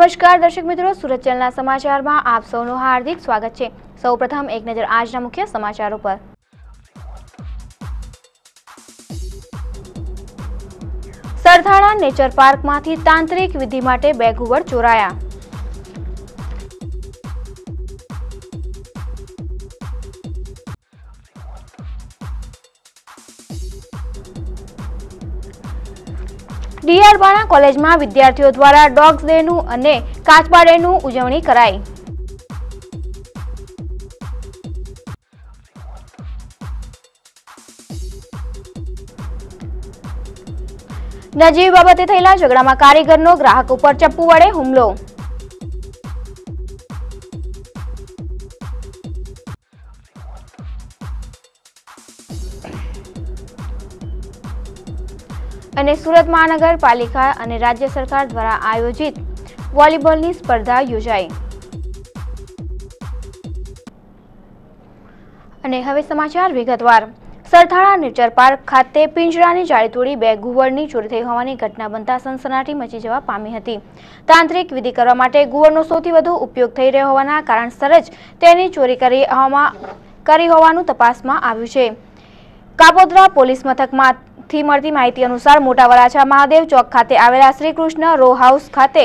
નમસ્કાર દર્શક મિત્રો, સુરત ચેનલના સમાચારમાં આપ સૌનું હાર્દિક સ્વાગત છે। સૌપ્રથમ એક નજર આજના મુખ્ય સમાચારો પર। સરથાણા નેચર પાર્કમાંથી તાંત્રિક વિધિ માટે 2 ઘુવડ ચોરાયા। ડીઆર બાણા કોલેજમાં વિદ્યાર્થીઓ દ્વારા ડોગ્સ ડેનું અને કાચબા ડેનું ઉજવણી કરાઈ। નજીવી બાબતે થયેલા ઝઘડામાં કારીગરનો ગ્રાહક ઉપર ચપ્પુ વડે હુમલો। અને સુરત મહાનગરપાલિકા અને રાજ્ય સરકાર દ્વારા આયોજિત વોલીબોલની સ્પર્ધા યોજાઈ। અને હવે સમાચાર વિગતવાર। સરથાણા નેચર પાર્ક ખાતે પિંજરાની જાળી તોડી 2 ઘુવડની ચોરી થઈ હોવાની ઘટના બનતા સનસનાટી મચી જવા પામી હતી। તાંત્રિક વિધિ કરવા માટે ઘુવડનો સૌથી વધુ ઉપયોગ થઈ રહ્યો હોવાના કારણસર જ તેની ચોરી કરી હોવાનું તપાસમાં આવ્યું છે। કાપોદ્રા પોલીસ મથકમાં થી મળતી માહિતી અનુસાર મોટા વરાછા મહાદેવ ચોક ખાતે આવેલા શ્રી કૃષ્ણ રો હાઉસ ખાતે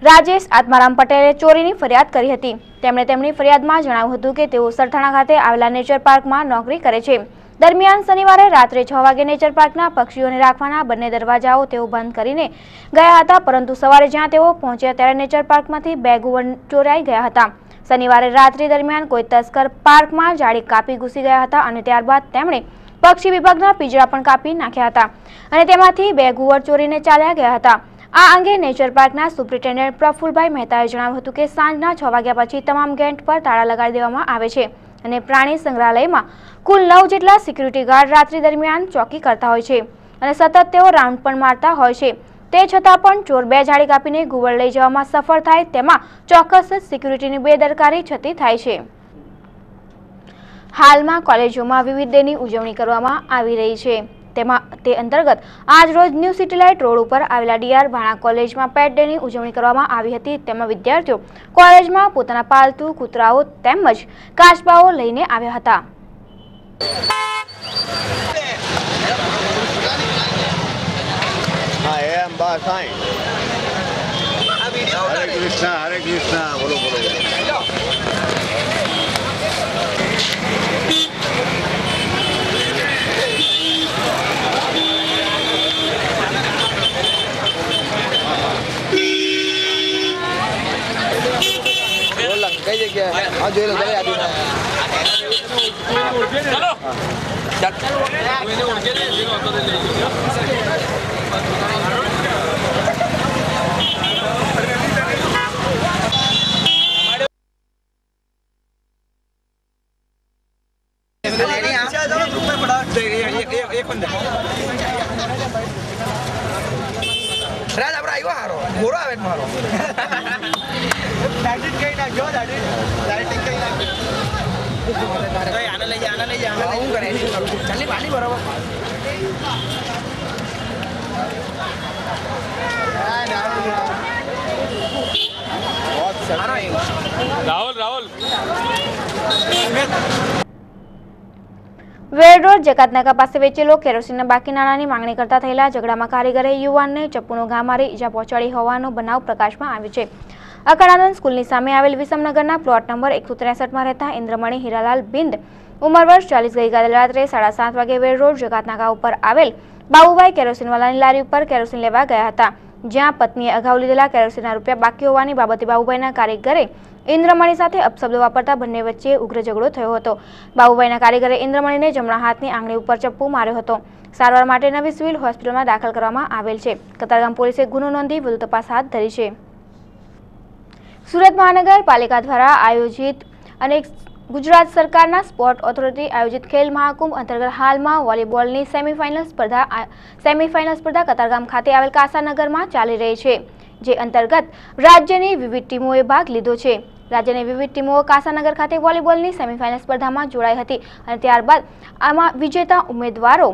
રાજેશ આત્મારામ પટેલે ચોરીની ફરિયાદ કરી હતી। તેમણે તેમની ફરિયાદમાં જણાવ્યું હતું કે તેઓ સરથાણા ખાતે આવેલા નેચર પાર્કમાં નોકરી કરે છે। દરમિયાન શનિવારે રાત્રે 6 વાગે નેચર પાર્કના પક્ષીઓને રાખવાના બંને દરવાજાઓ તેઓ બંધ કરીને ગયા હતા, પરંતુ સવારે જ્યાં તેઓ પહોંચ્યા ત્યારે નેચર પાર્કમાંથી 2 ઘુવડ ચોરાઈ ગયા હતા। શનિવારે રાત્રિ દરમિયાન કોઈ તસ્કર પાર્કમાં જાળી કાપી ઘૂસી ગયા હતા અને ત્યારબાદ તેમણે પક્ષી વિભાગના પિંજરા પણ કાપી નાખ્યા હતા અને તેમાંથી 2 ઘુવડ ચોરીને ચાલ્યા ગયા હતા। આ અંગે નેચર પાર્કના સુપ્રિન્ટેન્ડન્ટ પ્રફુલભાઈ મહેતાએ જણાવ્યું હતું કે સાંજના 6 વાગ્યા પછી તમામ ગેટ પર તાળા લગાડી દેવામાં આવે છે અને પ્રાણી સંગ્રહાલયમાં કુલ 9 જેટલા સિક્યુરિટી ગાર્ડ રાત્રિ દરમિયાન ચોકી કરતા હોય છે અને સતત તેઓ રાઉન્ડ પણ મારતા હોય છે। તે છતાં પણ ચોર 2 જાળી કાપીને ઘુવડ લઈ જવામાં સફળ થાય તેમાં ચોક્કસ સિક્યુરિટીની બેદરકારી છતી થાય છે। હાલમાં કોલેજોમાં વિવિધ ડેની ઉજવણી કરવામાં આવી રહી છે। તે અંતર્ગત આજ રોજ ન્યૂ સિટી લાઇટ રોડ ઉપર આવેલા ડીઆર બાણા કોલેજમાં પેટ ડેની ઉજવણી કરવામાં આવી હતી। તેમાં વિદ્યાર્થીઓ કોલેજમાં પોતાના પાલતુ કૂતરાઓ તેમજ કાચબાઓ લઈને આવ્યા હતા। हरे कृष्णा बोलो बोलो। कई जगह आज जो लोग आदमी एक बंदा राज આપણે આવ્યો હારો મોરો આવે મારો ડાયરેક્ટ કઈ ના જો ડાયરેક્ટ કઈ ના તો આને લઈ જા હું કરે ચાલી પાણી બરાબર રાહુલ વેડ રોડ જકાતનાકા પાસે વેચેલો કેરોસીનના બાકી નાણાંની માંગણી કરતા થયેલા ઝઘડામાં કારીગરે યુવાનને ચપ્પુનો ઘા મારી ઈજા પહોંચાડી હોવાનો બનાવ પ્રકાશમાં આવ્યો છે। અકળાનંદ સ્કૂલની સામે આવેલ વિષમનગરના પ્લોટ નંબર 163માં રહેતા ઇન્દ્રમણી હીરાલાલ બિંદ ઉંમર વર્ષ 40 ગઈકાલે રાત્રે 7:30 વાગે વેડ રોડ જકાતનાકા ઉપર આવેલ બાબુભાઈ કેરોસીનવાલાની લારી ઉપર કેરોસીન લેવા ગયા હતા, જ્યાં પત્નીએ અગાઉ લીધેલા કેરોસીનના રૂપિયા બાકી હોવાની બાબતે બાબુભાઈના કારીગરે ઇન્દ્રમણી સાથે અપશબ્દો વાપરતા બંને વચ્ચે ઉગ્ર ઝઘડો થયો હતો। બાબુભાઈના કારીગરે ઇન્દ્રમણીને જમણા હાથની આંગળી ઉપર ચપ્પુ માર્યો હતો। સારવાર માટે નવી સિવિલ હોસ્પિટલમાં દાખલ કરવામાં આવેલ છે। કતારગામ પોલીસે ગુનો નોંધી વધુ તપાસ હાથ ધરી છે। સુરત મહાનગરપાલિકા દ્વારા આયોજિત અને ગુજરાત સરકારના સ્પોર્ટ ઓથોરિટી આયોજિત ખેલ મહાકુંભ અંતર્ગત હાલમાં વોલીબોલની સેમીફાઇનલ સ્પર્ધા કતારગામ ખાતે આવેલ કાસાનગરમાં ચાલી રહી છે, જે અંતર્ગત રાજ્યની વિવિધ ટીમોએ ભાગ લીધો છે। રાજ્યની વિવિધ ટીમો કાસાનગર ખાતે વોલીબોલની સેમીફાઇનલ સ્પર્ધામાં જોડાઈ હતી અને ત્યારબાદ આમાં વિજેતા ઉમેદવારો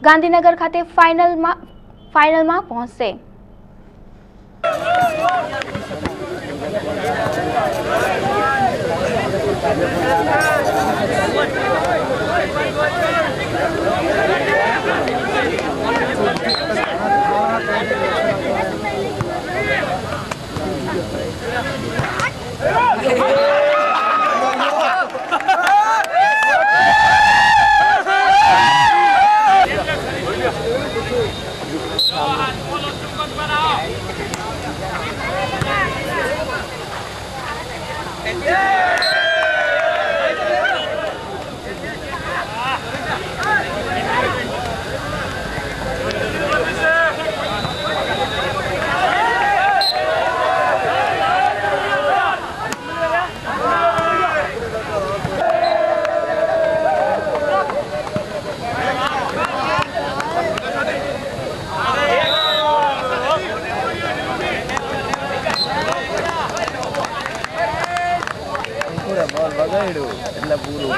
ગાંધીનગર ખાતે ફાઇનલમાં પહોંચશે। બોલ વગાડ્યું એટલે પૂરું.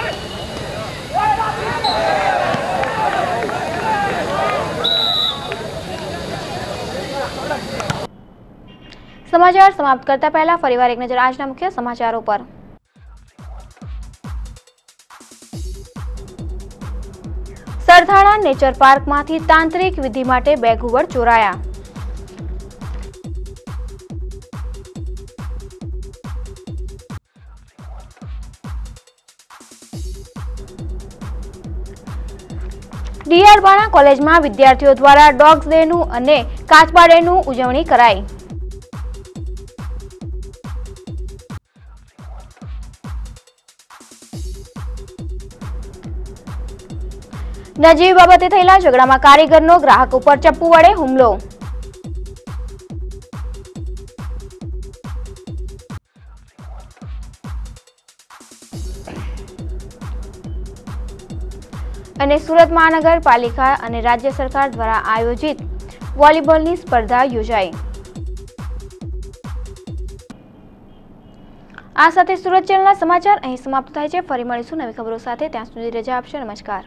સમાચાર સમાપ્ત કરતા પહેલા ફરીવાર એક નજર આજના મુખ્ય સમાચારો પર. સરથાણા નેચર પાર્કમાંથી તાંત્રિક વિધિ માટે 2 ઘુવડ ચોરાયા. ડીઆર બાણા કોલેજમાં વિદ્યાર્થીઓ દ્વારા ડોગ્સ ડેનું અને કાચબા ડેનું ઉજવણી કરાઈ. નજીવી બાબતે થયેલા ઝઘડામાં કારીગરનો ગ્રાહક ઉપર ચપ્પુ વડે હુમલો. અને સુરત મહાનગરપાલિકા અને રાજ્ય સરકાર દ્વારા આયોજિત વોલીબોલની સ્પર્ધા યોજાઈ. આ સાથે સુરત ચેનલના સમાચાર અહીં સમાપ્ત થાય છે. ફરી મળીશું નવી ખબરો સાથે. ત્યાં સુધી રજા આપશો. નમસ્કાર.